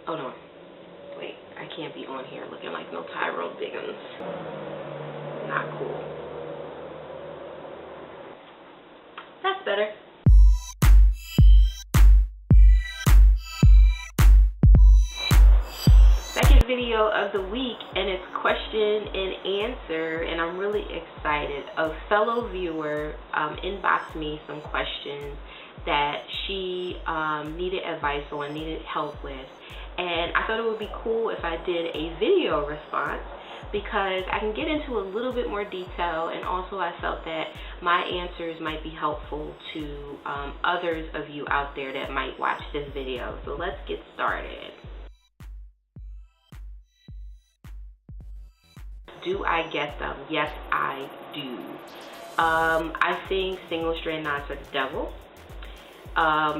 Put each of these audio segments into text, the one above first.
Hold on. Wait, I can't be on here looking like no Tyrone Biggins. Not cool. That's better. Second video of the week, and it's question and answer, and I'm really excited. A fellow viewer inboxed me some questions that she needed advice on, needed help with, and I thought it would be cool if I did a video response because I can get into a little bit more detail, and also I felt that my answers might be helpful to others of you out there that might watch this video. So let's get started. Do I get them? Yes, I do. I think single strand knots are the devil.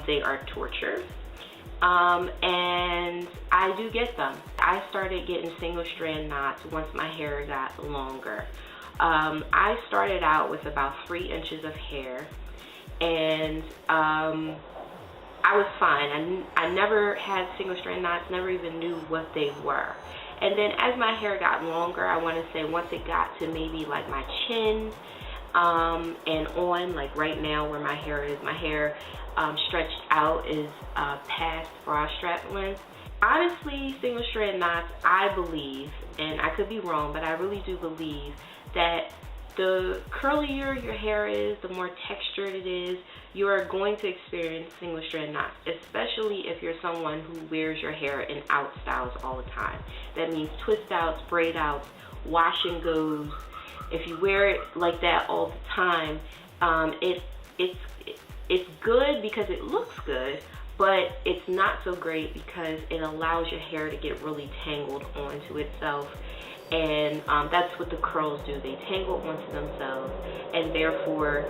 They are torture. And I do get them. I started getting single strand knots once my hair got longer. I started out with about 3 inches of hair, and I was fine. I never had single strand knots, never even knew what they were. And then as my hair got longer, I want to say once it got to maybe like my chin and on, like right now where my hair is, my hair stretched out is past bra strap length. Honestly, single strand knots, I believe, and I could be wrong, but I really do believe that the curlier your hair is, the more textured it is, you are going to experience single strand knots, especially if you're someone who wears your hair in out styles all the time. That means twist outs, braid outs, wash and goes. If you wear it like that all the time, it's good because it looks good, but it's not so great because it allows your hair to get really tangled onto itself. And that's what the curls do. They tangle onto themselves, and therefore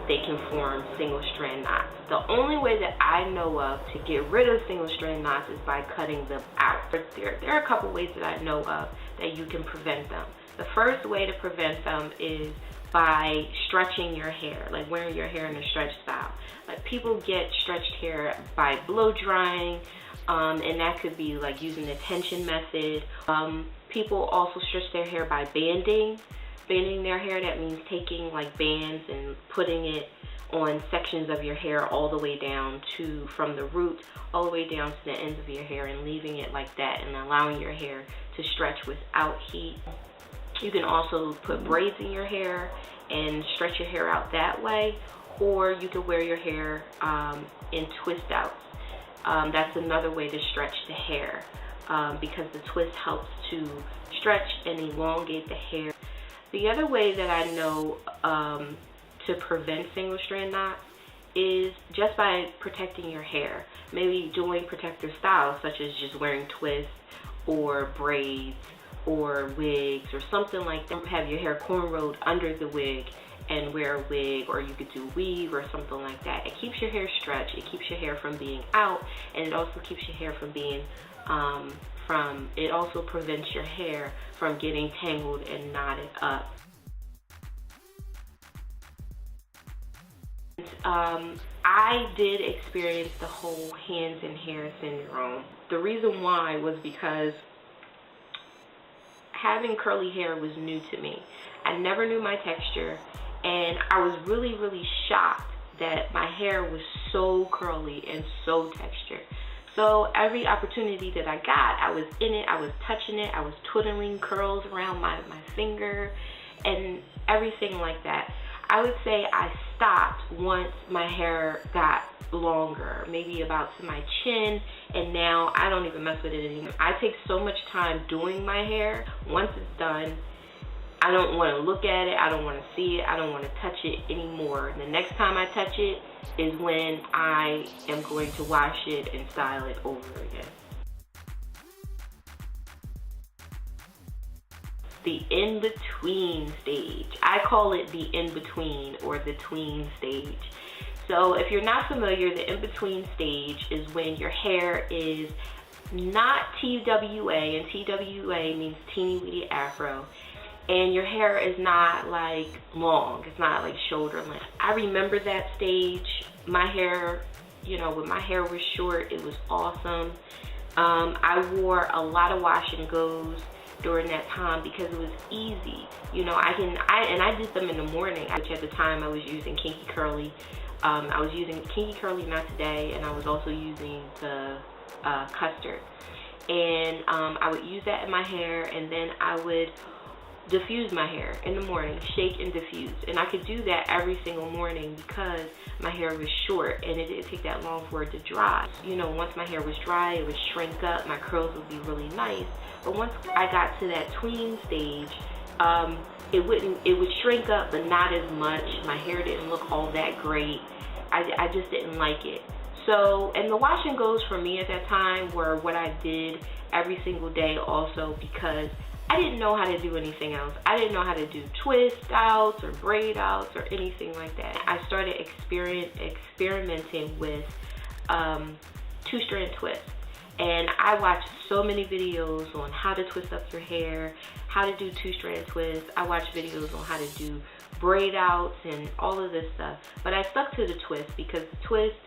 they can form single strand knots. The only way that I know of to get rid of single strand knots is by cutting them out. There are a couple ways that I know of that you can prevent them. The first way to prevent them is by stretching your hair, like wearing your hair in a stretch style. Like people get stretched hair by blow drying, and that could be like using the tension method. People also stretch their hair by banding their hair. That means taking like bands and putting it on sections of your hair all the way down to, from the root all the way down to the ends of your hair, and leaving it like that and allowing your hair to stretch without heat. You can also put braids in your hair and stretch your hair out that way, or you can wear your hair in twist outs. That's another way to stretch the hair. Because the twist helps to stretch and elongate the hair. The other way that I know to prevent single strand knots is just by protecting your hair. Maybe doing protective styles such as just wearing twists or braids or wigs or something like that. Have your hair cornrowed under the wig and wear a wig, or you could do weave or something like that. It keeps your hair stretched, it keeps your hair from being out, and it also keeps your hair from being it also prevents your hair from getting tangled and knotted up. I did experience the whole hands and hair syndrome. The reason why was because having curly hair was new to me. I never knew my texture, and I was really, really shocked that my hair was so curly and so textured. So every opportunity that I got, I was in it, I was touching it, I was twiddling curls around my finger and everything like that. I would say I stopped once my hair got longer, maybe about to my chin, and now I don't even mess with it anymore. I take so much time doing my hair. Once it's done, I don't want to look at it, I don't want to see it, I don't want to touch it anymore. The next time I touch it is when I am going to wash it and style it over again. The in-between stage. I call it the in-between or the tween stage. So if you're not familiar, the in-between stage is when your hair is not TWA, and TWA means teeny weeny afro, and your hair is not like long, it's not like shoulder length. I remember that stage. My hair, you know, when my hair was short, it was awesome. I wore a lot of wash and goes during that time because it was easy. You know, I did them in the morning, which at the time I was using Kinky Curly. I was using Kinky Curly Not Today, and I was also using the custard. And I would use that in my hair, and then I would diffuse my hair in the morning, shake and diffuse. And I could do that every single morning because my hair was short and it didn't take that long for it to dry. You know, once my hair was dry, it would shrink up, my curls would be really nice. But once I got to that tween stage, it would shrink up, but not as much. My hair didn't look all that great. I just didn't like it. So, and the wash and goes for me at that time were what I did every single day also, because I didn't know how to do anything else. I didn't know how to do twist outs or braid outs or anything like that. I started experimenting with two-strand twists. And I watched so many videos on how to twist up your hair, how to do two-strand twists. I watched videos on how to do braid outs and all of this stuff. But I stuck to the twist because the twists,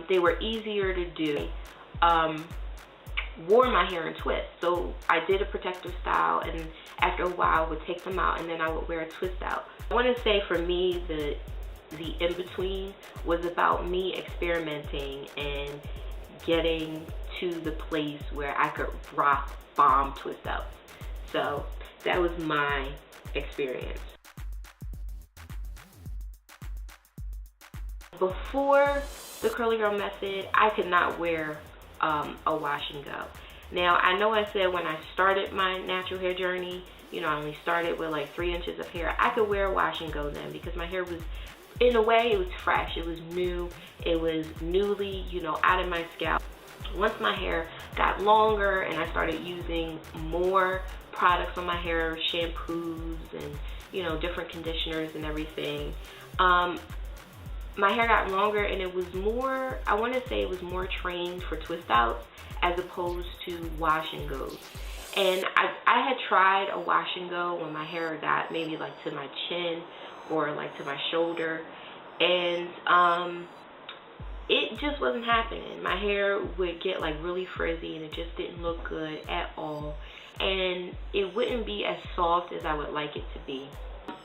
they were easier to do. Wore my hair in twists, so I did a protective style, and after a while I would take them out and then I would wear a twist out. I want to say for me the in-between was about me experimenting and getting to the place where I could rock bomb twist outs. So that was my experience. Before the curly girl method, I could not wear a wash and go. Now, I know I said when I started my natural hair journey, you know, I only started with like 3 inches of hair. I could wear a wash and go then because my hair was, in a way, it was fresh. It was new. It was newly, you know, out of my scalp. Once my hair got longer and I started using more products on my hair, shampoos and, you know, different conditioners and everything, my hair got longer and it was more, I want to say it was more trained for twist outs as opposed to wash and goes. And I had tried a wash and go when my hair got maybe like to my chin or like to my shoulder, and it just wasn't happening. My hair would get like really frizzy and it just didn't look good at all, and it wouldn't be as soft as I would like it to be.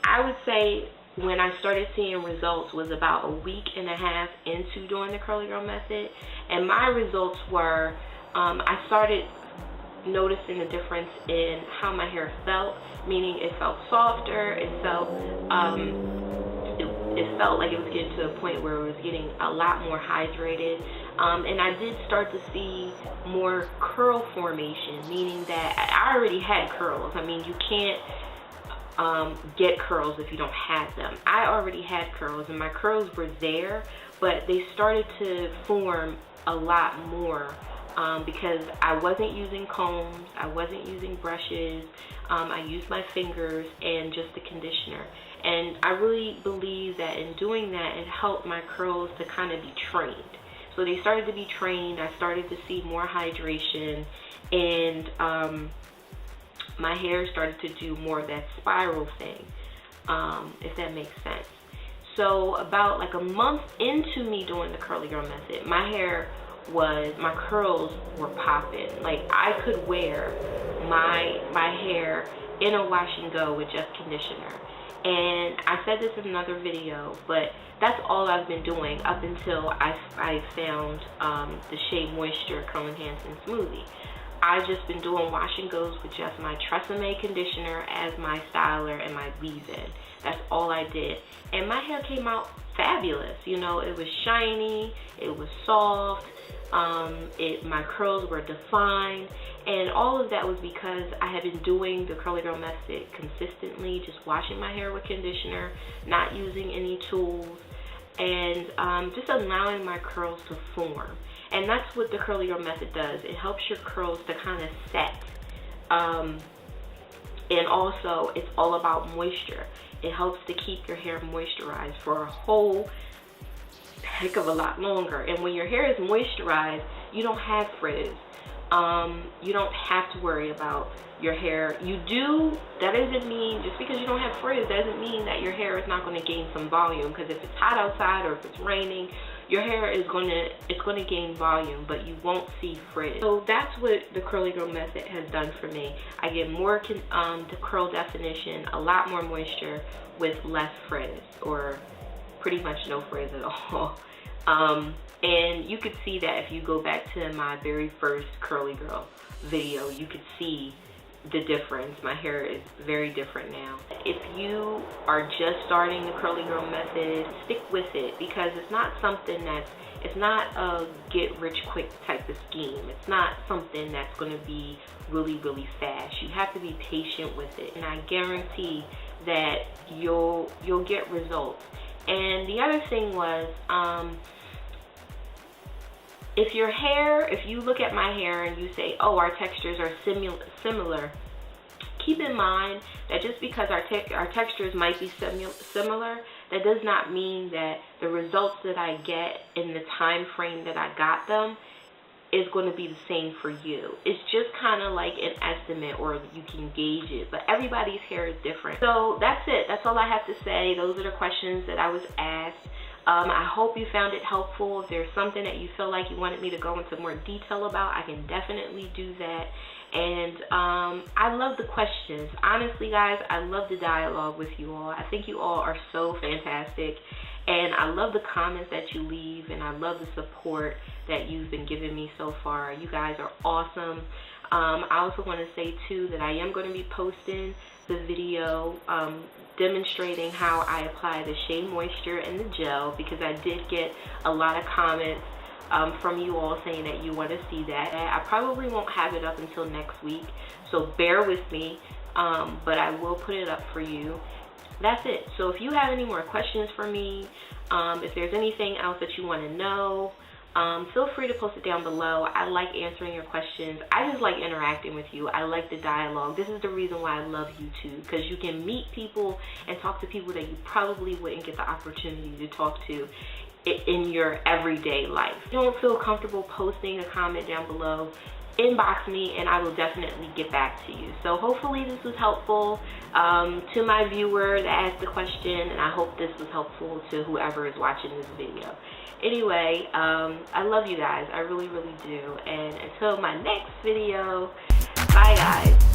I would say when I started seeing results was about a week and a half into doing the curly girl method, and my results were I started noticing a difference in how my hair felt, meaning it felt softer, it felt like it was getting to a point where it was getting a lot more hydrated, and I did start to see more curl formation, meaning that I already had curls. I mean, you can't get curls if you don't have them. I already had curls and my curls were there, but they started to form a lot more because I wasn't using combs, I wasn't using brushes, I used my fingers and just the conditioner. And I really believe that in doing that, it helped my curls to kind of be trained. So they started to be trained, I started to see more hydration, and my hair started to do more of that spiral thing, if that makes sense. So about like a month into me doing the curly girl method, my curls were popping. Like I could wear my hair in a wash and go with just conditioner. And I said this in another video, but that's all I've been doing up until I found the Shea Moisture Curl Enhancing Smoothie. I've just been doing wash and goes with just my Tresemme conditioner as my styler and my leave-in. That's all I did. And my hair came out fabulous. You know, it was shiny, it was soft, my curls were defined, and all of that was because I had been doing the curly girl method consistently, just washing my hair with conditioner, not using any tools, and just allowing my curls to form. And that's what the curly girl method does. It helps your curls to kind of set. And also, it's all about moisture. It helps to keep your hair moisturized for a whole heck of a lot longer. And when your hair is moisturized, you don't have frizz. You don't have to worry about your hair. You do, that doesn't mean, just because you don't have frizz doesn't mean that your hair is not going to gain some volume, because if it's hot outside or if it's raining, your hair is gonna gain volume, but you won't see frizz. So that's what the Curly Girl method has done for me. I get more the curl definition, a lot more moisture with less frizz, or pretty much no frizz at all. And you could see that if you go back to my very first Curly Girl video, you could see the difference. My hair is very different now. If you are just starting the Curly Girl method, stick with it, because it's not something it's not a get rich quick type of scheme. It's not something that's going to be really, really fast. You have to be patient with it, and I guarantee that you'll get results. And the other thing was, if you look at my hair and you say, oh, our textures are similar, keep in mind that just because our textures might be similar, that does not mean that the results that I get in the time frame that I got them is going to be the same for you. It's just kind of like an estimate, or you can gauge it, but everybody's hair is different. So that's it. That's all I have to say. Those are the questions that I was asked. I hope you found it helpful. If there's something that you feel like you wanted me to go into more detail about, I can definitely do that. And I love the questions. Honestly, guys, I love the dialogue with you all. I think you all are so fantastic. And I love the comments that you leave, and I love the support that you've been giving me so far. You guys are awesome. I also want to say, too, that I am going to be posting the video demonstrating how I apply the Shea Moisture and the gel, because I did get a lot of comments from you all saying that you want to see that. I probably won't have it up until next week, so bear with me, but I will put it up for you. That's it. So if you have any more questions for me, if there's anything else that you want to know, feel free to post it down below. I like answering your questions. I just like interacting with you. I like the dialogue. This is the reason why I love YouTube, because you can meet people and talk to people that you probably wouldn't get the opportunity to talk to in your everyday life. If you don't feel comfortable posting a comment down below, inbox me and I will definitely get back to you. So hopefully this was helpful to my viewer that asked the question, and I hope this was helpful to whoever is watching this video. Anyway, I love you guys. I really, really do. And until my next video, bye guys.